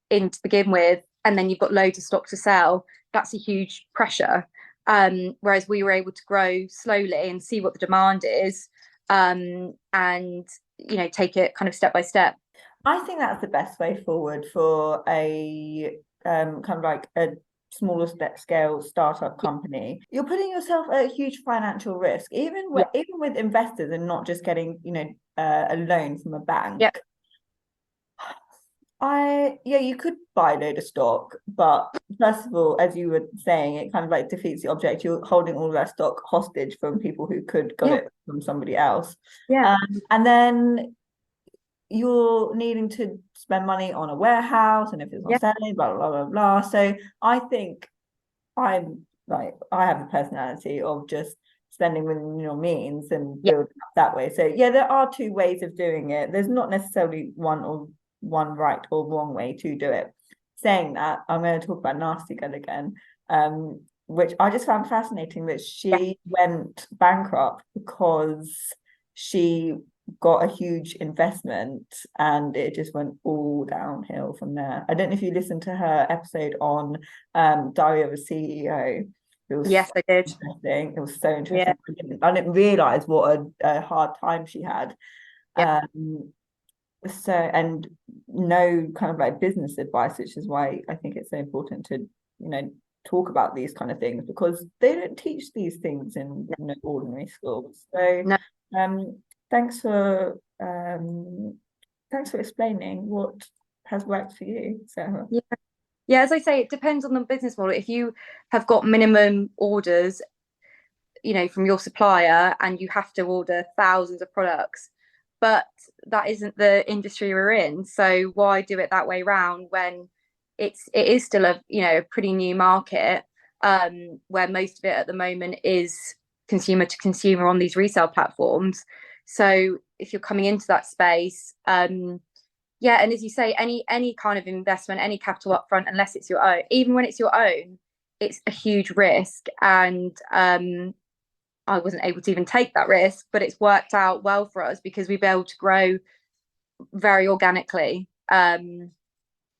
[SPEAKER 2] in to begin with, and then you've got loads of stock to sell. That's a huge pressure. Whereas we were able to grow slowly and see what the demand is, and take it kind of step by step.
[SPEAKER 1] I think that's the best way forward for a kind of like a smaller scale startup company. You're putting yourself at a huge financial risk, even with investors, and not just getting a loan from a bank.
[SPEAKER 2] Yep.
[SPEAKER 1] You could buy a load of stock, but first of all, as you were saying, it kind of like defeats the object. You're holding all that stock hostage from people who could got it from somebody else. And then you're needing to spend money on a warehouse, and if it's not selling, blah blah blah blah. So I think I have a personality of just spending within your means and building up that way. So there are two ways of doing it. There's not necessarily one right or wrong way to do it. Saying that, I'm going to talk about Nasty Girl again, which I just found fascinating, that she went bankrupt because she got a huge investment and it just went all downhill from there. I don't know if you listened to her episode on Diary of a CEO.
[SPEAKER 2] Yes, I did.
[SPEAKER 1] It was so interesting. I didn't realize what a hard time she had. So, and no kind of like business advice, which is why I think it's so important to talk about these kind of things, because they don't teach these things in ordinary schools. So thanks for explaining what has worked for you, Sarah.
[SPEAKER 2] As I say, it depends on the business model. If you have got minimum orders from your supplier, and you have to order thousands of products, but that isn't the industry we're in, so why do it that way round when it is still a pretty new market, where most of it at the moment is consumer to consumer on these resale platforms. So if you're coming into that space, and as you say, any kind of investment, any capital up front, unless it's your own, even when it's your own, it's a huge risk. And I wasn't able to even take that risk, but it's worked out well for us because we've been able to grow very organically. And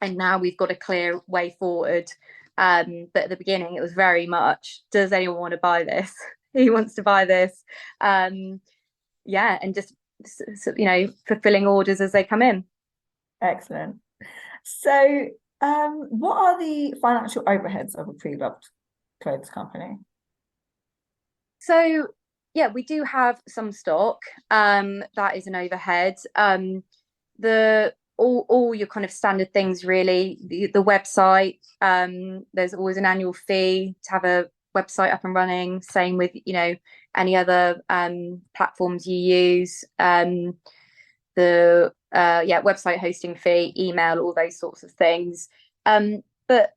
[SPEAKER 2] now we've got a clear way forward. But at the beginning, it was very much, does anyone want to buy this? Who wants to buy this? And just, fulfilling orders as they come in.
[SPEAKER 1] Excellent. So what are the financial overheads of a pre-loved clothes company?
[SPEAKER 2] So we do have some stock. That is an overhead. All your kind of standard things, really. The website. There's always an annual fee to have a website up and running. Same with any other platforms you use. The website hosting fee, email, all those sorts of things. But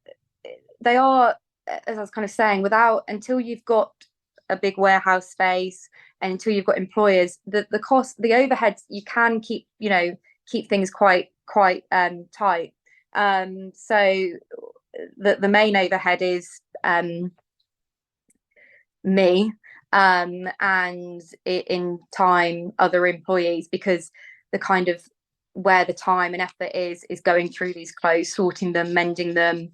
[SPEAKER 2] they are, as I was kind of saying, until you've got a big warehouse space and until you've got employers, the cost, the overheads, you can keep things quite tight. So the main overhead is me, and in time other employees, because the kind of where the time and effort is going through these clothes, sorting them, mending them,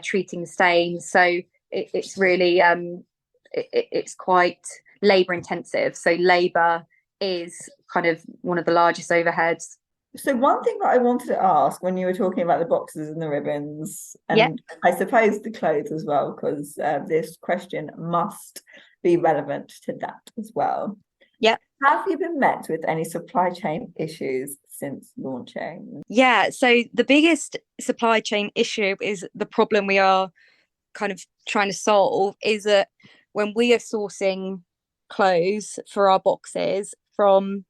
[SPEAKER 2] treating stains. So it's really it's quite labor intensive. So labor is kind of one of the largest overheads.
[SPEAKER 1] So one thing that I wanted to ask, when you were talking about the boxes and the ribbons, and I suppose the clothes as well, because this question must be relevant to that as well. Have you been met with any supply chain issues since launching?
[SPEAKER 2] Yeah, so the biggest supply chain issue is the problem we are kind of trying to solve is that when we are sourcing clothes for our boxes from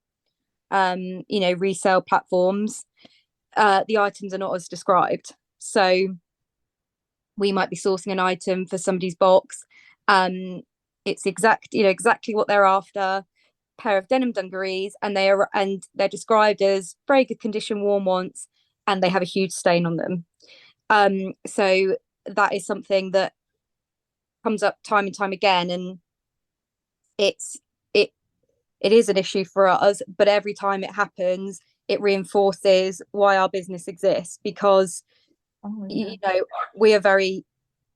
[SPEAKER 2] resale platforms, the items are not as described. So we might be sourcing an item for somebody's box. It's exactly what they're after, pair of denim dungarees, and they're described as very good condition warm ones, and they have a huge stain on them. So that is something that comes up time and time again, and it's it it is an issue for us, but every time it happens it reinforces why our business exists, because we are very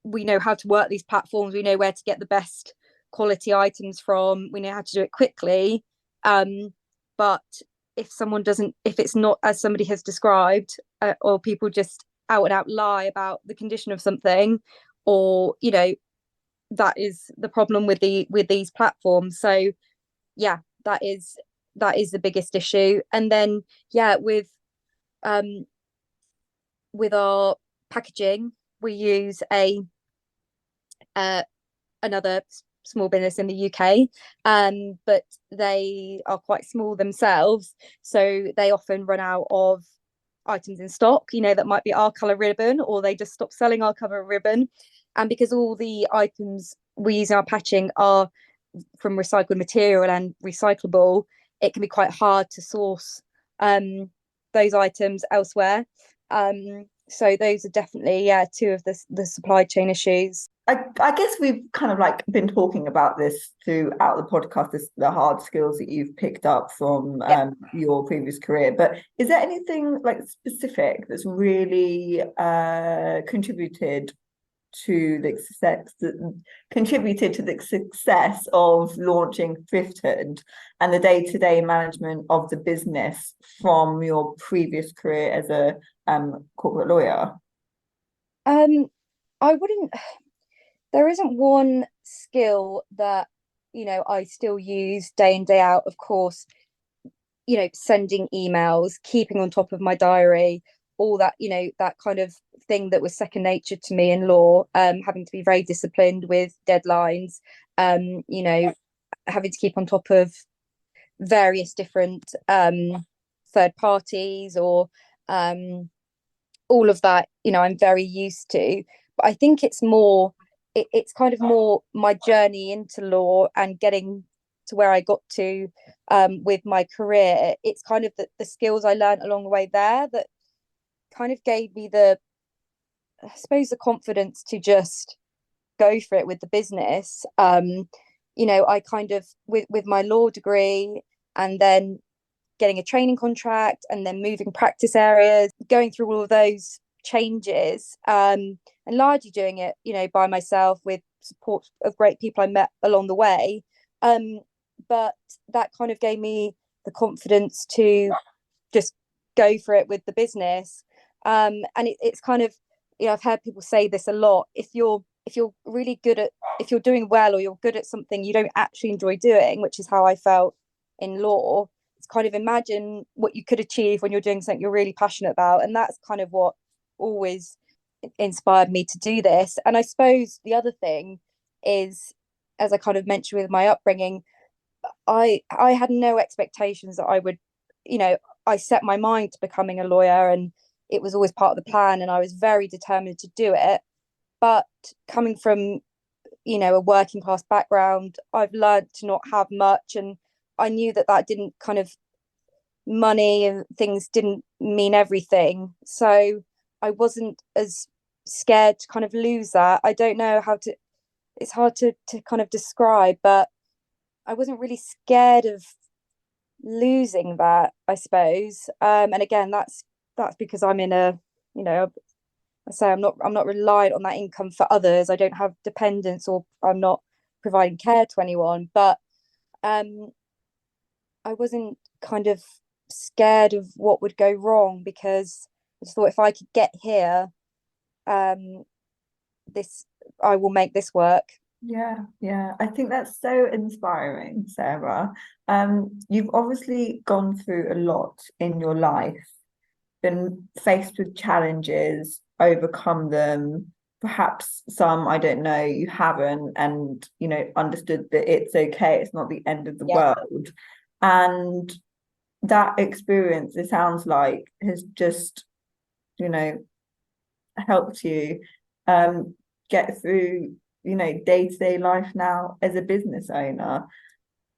[SPEAKER 2] we know how to work these platforms, we know where to get the best quality items from, we know how to do it quickly. But if it's not as somebody has described, or people just out and out lie about the condition of something, or that is the problem with these platforms. So yeah, that is the biggest issue. And then yeah, with our packaging, we use a another small business in the UK, but they are quite small themselves, so they often run out of items in stock, that might be our colour ribbon, or they just stop selling our colour ribbon. And because all the items we use in our patching are from recycled material and recyclable, it can be quite hard to source those items elsewhere. So those are definitely, yeah, two of the supply chain issues.
[SPEAKER 1] I guess we've kind of like been talking about this throughout the podcast, the hard skills that you've picked up from your previous career. But is there anything like specific that's really contributed to the success of launching Thrifthood and the day-to-day management of the business from your previous career as a corporate lawyer?
[SPEAKER 2] I wouldn't. There isn't one skill that I still use day in day out. Of course, sending emails, keeping on top of my diary, all that, that kind of thing that was second nature to me in law. Having to be very disciplined with deadlines, having to keep on top of various different third parties, or all of that, I'm very used to. But I think it's kind of more my journey into law and getting to where I got to with my career. It's kind of the skills I learned along the way there that kind of gave me I suppose, the confidence to just go for it with the business. I kind of, with my law degree, and then getting a training contract, and then moving practice areas, going through all of those changes, and largely doing it, by myself with support of great people I met along the way. But that kind of gave me the confidence to just go for it with the business. And it's kind of, I've heard people say this a lot. If you're really good at, if you're doing well, or you're good at something you don't actually enjoy doing, which is how I felt in law, it's kind of imagine what you could achieve when you're doing something you're really passionate about. And that's kind of what always inspired me to do this. And I suppose the other thing is, as I kind of mentioned with my upbringing, I had no expectations that I would, I set my mind to becoming a lawyer, and it was always part of the plan, and I was very determined to do it. But coming from, a working class background, I've learned to not have much, and I knew that didn't kind of, money and things didn't mean everything. So I wasn't as scared to kind of lose that. I don't know how to, it's hard to kind of describe, but I wasn't really scared of losing that, I suppose. And again, that's because I'm in a, I say I'm not reliant on that income for others. I don't have dependents, or I'm not providing care to anyone. But I wasn't kind of scared of what would go wrong, because I just thought, if I could get here, this I will make this work.
[SPEAKER 1] Yeah. I think that's so inspiring, Sarah. You've obviously gone through a lot in your life, been faced with challenges, overcome them. Perhaps some, I don't know, you haven't, and understood that it's okay, it's not the end of the
[SPEAKER 2] Yeah,
[SPEAKER 1] world. And that experience, it sounds like, has just, you know, helped you get through, day-to-day life now as a business owner.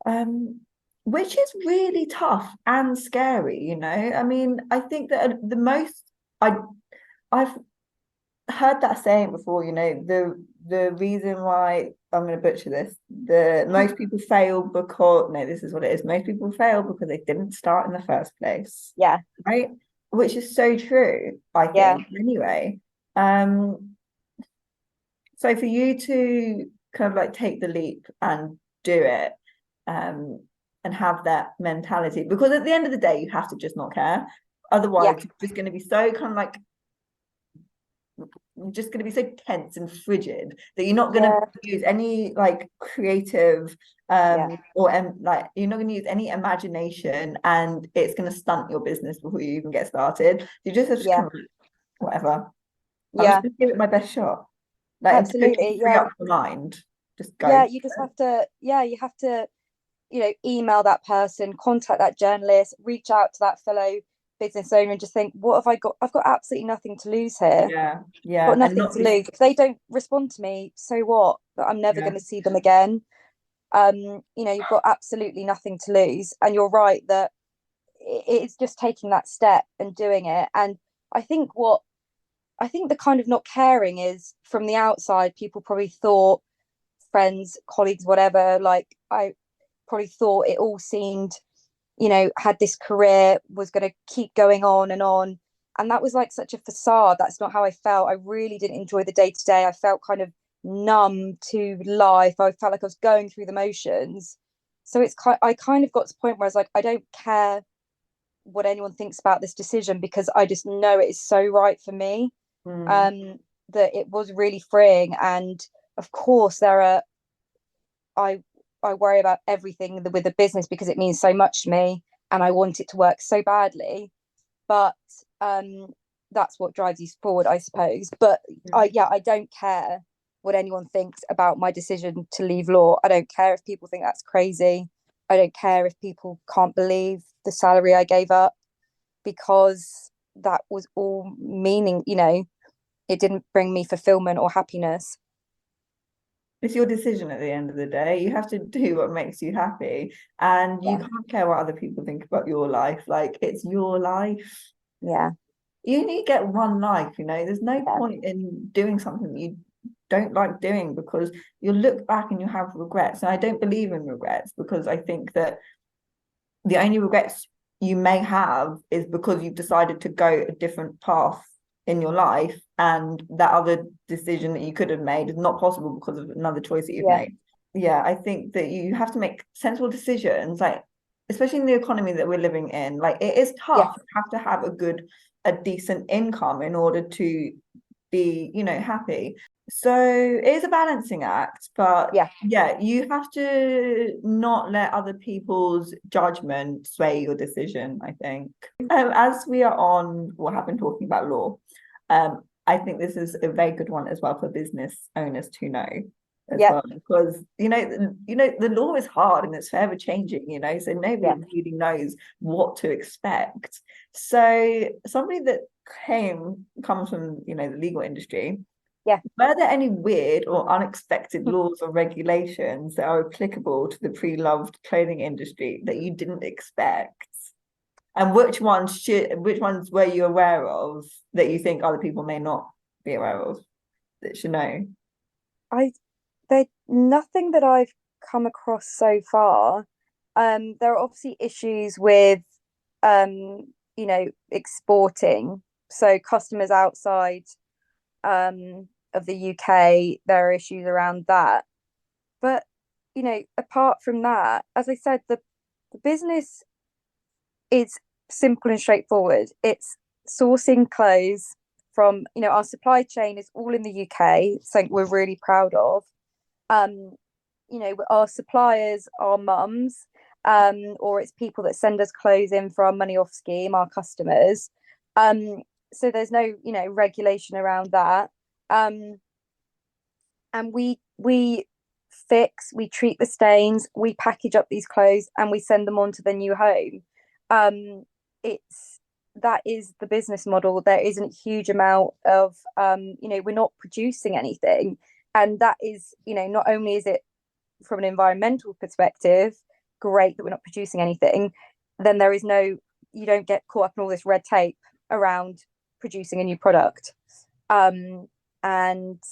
[SPEAKER 1] Um, which is really tough and scary, I mean, I think that the most I I've heard that saying before, the reason why I'm going to butcher this, the most people fail because no, this is what it is. Most people fail because they didn't start in the first place,
[SPEAKER 2] yeah,
[SPEAKER 1] right? Which is so true, I
[SPEAKER 2] yeah,
[SPEAKER 1] think, anyway. Um, so for you to kind of like take the leap and do it, um, and have that mentality, because at the end of the day, you have to just not care.
[SPEAKER 2] yeah,
[SPEAKER 1] Otherwise, you're just going to be so kind of like you're just going to be so tense and frigid that you're not going to
[SPEAKER 2] yeah,
[SPEAKER 1] use any like creative
[SPEAKER 2] yeah,
[SPEAKER 1] or like you're not going to use any imagination, and it's going to stunt your business before you even get started. You just have to
[SPEAKER 2] yeah,
[SPEAKER 1] kind of whatever. I'm just
[SPEAKER 2] yeah,
[SPEAKER 1] going to give it my best shot. Like until you
[SPEAKER 2] absolutely.
[SPEAKER 1] free
[SPEAKER 2] Yeah,
[SPEAKER 1] up your mind, just
[SPEAKER 2] yeah,
[SPEAKER 1] go.
[SPEAKER 2] you just have to, yeah, you have to, email that person, contact that journalist, reach out to that fellow business owner and just think, what have I got? I've got absolutely nothing to lose here.
[SPEAKER 1] Yeah,
[SPEAKER 2] Got
[SPEAKER 1] and
[SPEAKER 2] nothing
[SPEAKER 1] not
[SPEAKER 2] to
[SPEAKER 1] be
[SPEAKER 2] lose. If they don't respond to me, so what? But I'm never
[SPEAKER 1] yeah.
[SPEAKER 2] going to see them again. You've got absolutely nothing to lose. And you're right that it's just taking that step and doing it. And I think what I think the kind of not caring is from the outside, people probably thought, friends, colleagues, whatever, like I probably thought it all seemed, had this career, was going to keep going on and on. And that was like such a facade. That's not how I felt. I really didn't enjoy the day to day. I felt kind of numb to life. I felt like I was going through the motions. So I kind of got to the point where I was like, I don't care what anyone thinks about this decision because I just know it is so right for me.
[SPEAKER 1] Mm.
[SPEAKER 2] Um, that it was really freeing. And of course, I I worry about everything with the business because it means so much to me, and I want it to work so badly. But um, that's what drives you forward, I suppose. But I don't care what anyone thinks about my decision to leave law. I don't care if people think that's crazy. I don't care if people can't believe the salary I gave up because that was all meaning, it didn't bring me fulfillment or happiness.
[SPEAKER 1] It's your decision at the end of the day. You have to do what makes you happy, and you
[SPEAKER 2] Yeah.
[SPEAKER 1] can't care what other people think about your life. Like it's your life.
[SPEAKER 2] Yeah.
[SPEAKER 1] You only get one life, There's no
[SPEAKER 2] Yeah.
[SPEAKER 1] point in doing something that you don't like doing, because you'll look back and you have regrets. And I don't believe in regrets, because I think that the only regrets you may have is because you've decided to go a different path in your life, and that other decision that you could have made is not possible because of another choice that you've
[SPEAKER 2] Yeah.
[SPEAKER 1] made. Yeah, I think that you have to make sensible decisions, like especially in the economy that we're living in. Like it is
[SPEAKER 2] Yeah.
[SPEAKER 1] tough. You have to have a decent income in order to be, happy. So it is a balancing act, but
[SPEAKER 2] Yeah.
[SPEAKER 1] yeah, you have to not let other people's judgment sway your decision, I think. As we are on what have been talking about law, I think this is a very good one as well for business owners to know as
[SPEAKER 2] Yeah.
[SPEAKER 1] well, because the law is hard and it's forever changing, so nobody
[SPEAKER 2] Yeah.
[SPEAKER 1] really knows what to expect. So somebody that comes from the legal industry,
[SPEAKER 2] Yeah.
[SPEAKER 1] were there any weird or unexpected laws or regulations that are applicable to the pre-loved clothing industry that you didn't expect? And which ones were you aware of that you think other people may not be aware of that should know?
[SPEAKER 2] I There's nothing that I've come across so far. There are obviously issues with exporting. So customers outside of the UK, there are issues around that. But apart from that, as I said, the business is simple and straightforward. It's sourcing clothes from, our supply chain is all in the UK, something we're really proud of. um, our suppliers are mums, or it's people that send us clothes in for our money off scheme, our customers. Um, so there's no, regulation around that. Um, and we treat the stains, we package up these clothes, and we send them on to the new home. It's That is the business model. There isn't a huge amount of, we're not producing anything, and that is, not only is it from an environmental perspective great that we're not producing anything, then you don't get caught up in all this red tape around producing a new product. And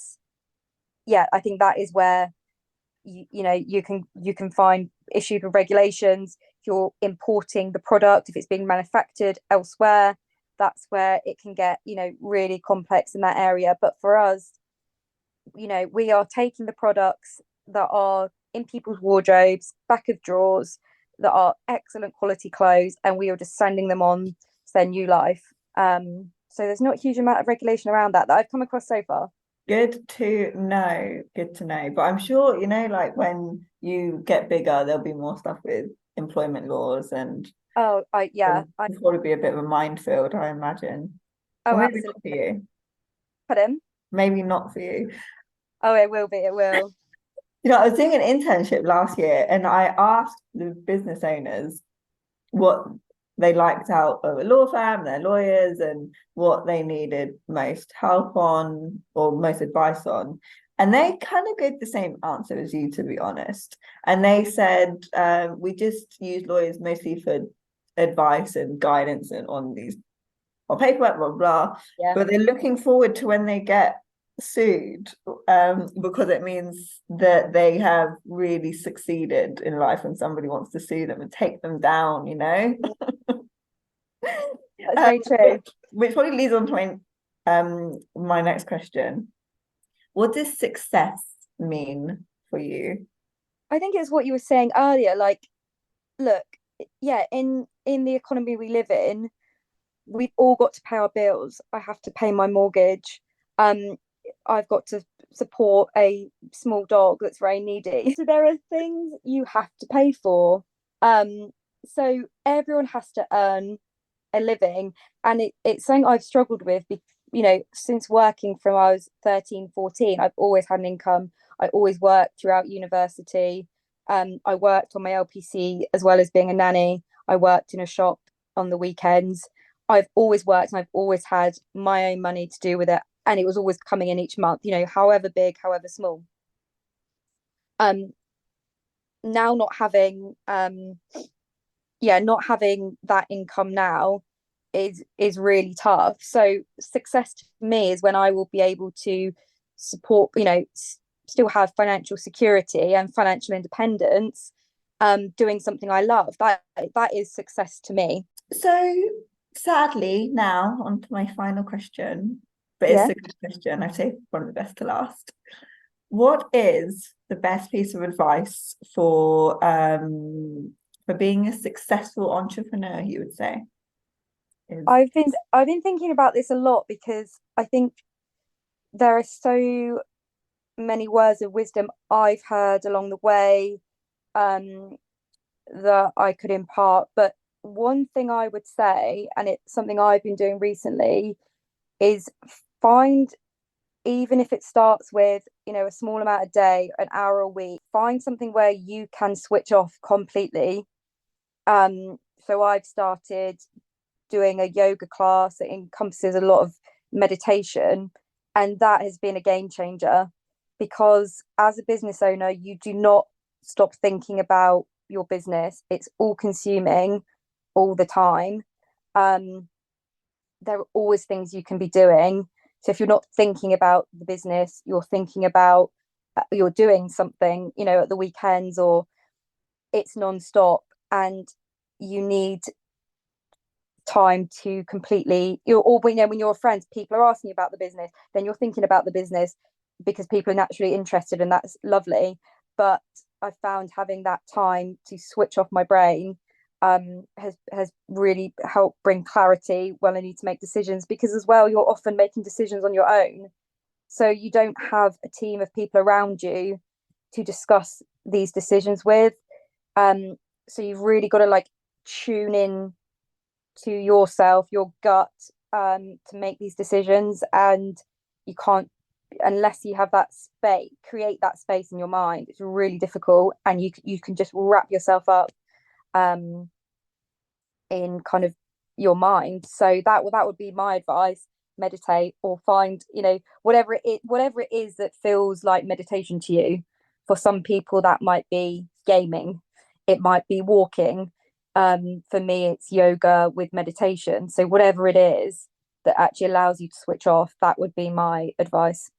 [SPEAKER 2] yeah, I think that is where you can find issues with regulations. If you're importing the product, if it's being manufactured elsewhere, that's where it can get really complex in that area. But for us, we are taking the products that are in people's wardrobes, back of drawers, that are excellent quality clothes, and we are just sending them on to their new life. So there's not a huge amount of regulation around that I've come across so far.
[SPEAKER 1] Good to know. Good to know. But I'm sure, like when you get bigger, there'll be more stuff with employment laws and
[SPEAKER 2] Oh,
[SPEAKER 1] it'll probably be a bit of a minefield, I imagine. Or maybe
[SPEAKER 2] absolutely.
[SPEAKER 1] not for you.
[SPEAKER 2] Pardon?
[SPEAKER 1] Maybe not for you.
[SPEAKER 2] Oh, it will be. It will.
[SPEAKER 1] I was doing an internship last year and I asked the business owners what they liked out of a law firm, their lawyers, and what they needed most help on or most advice on. And they kind of gave the same answer as you, to be honest. And they said, we just use lawyers mostly for advice and guidance and on these or paperwork, blah, blah.
[SPEAKER 2] Yeah.
[SPEAKER 1] But they're looking forward to when they get sued, because it means that they have really succeeded in life and somebody wants to sue them and take them down.
[SPEAKER 2] That's very true.
[SPEAKER 1] Which probably leads on to my next question. What does success mean for you?
[SPEAKER 2] I think it's what you were saying earlier. Like, look, yeah, in the economy we live in, we've all got to pay our bills. I have to pay my mortgage. Um, I've got to support a small dog that's very needy. So there are things you have to pay for. So everyone has to earn a living, and it's something I've struggled with. Since working from I was 13, 14, I've always had an income. I always worked throughout university. I worked on my LPC as well as being a nanny. I worked in a shop on the weekends. I've always worked and I've always had my own money to do with it. And it was always coming in each month, however big, however small. Now not having that income now is really tough. So success to me is when I will be able to support, still have financial security and financial independence, doing something I love. That is success to me.
[SPEAKER 1] So sadly, now on to my final question, but it's
[SPEAKER 2] Yeah.
[SPEAKER 1] a good question. I've saved one of the best to last. What is the best piece of advice for being a successful entrepreneur, you would say?
[SPEAKER 2] I've been thinking about this a lot because I think there are so many words of wisdom I've heard along the way, um, that I could impart. But one thing I would say, and it's something I've been doing recently, is find, even if it starts with, a small amount a day, an hour a week, find something where you can switch off completely. So I've started doing a yoga class that encompasses a lot of meditation, and that has been a game changer because as a business owner, you do not stop thinking about your business. It's all consuming all the time. There are always things you can be doing. So if you're not thinking about the business, you're doing something, at the weekends, or it's non-stop, and you need time to completely, or when you're friends, people are asking you about the business, then you're thinking about the business because people are naturally interested, and that's lovely. But I found having that time to switch off my brain, has really helped bring clarity when I need to make decisions, because as well, you're often making decisions on your own, so you don't have a team of people around you to discuss these decisions with. So you've really got to like tune in to yourself, your gut, to make these decisions. And you can't, unless you have that space, create that space in your mind. It's really difficult, and you can just wrap yourself up in kind of your mind. So that would be my advice. Meditate, or find, whatever it is that feels like meditation to you. For some people that might be gaming, it might be walking. For me it's yoga with meditation. So whatever it is that actually allows you to switch off, that would be my advice.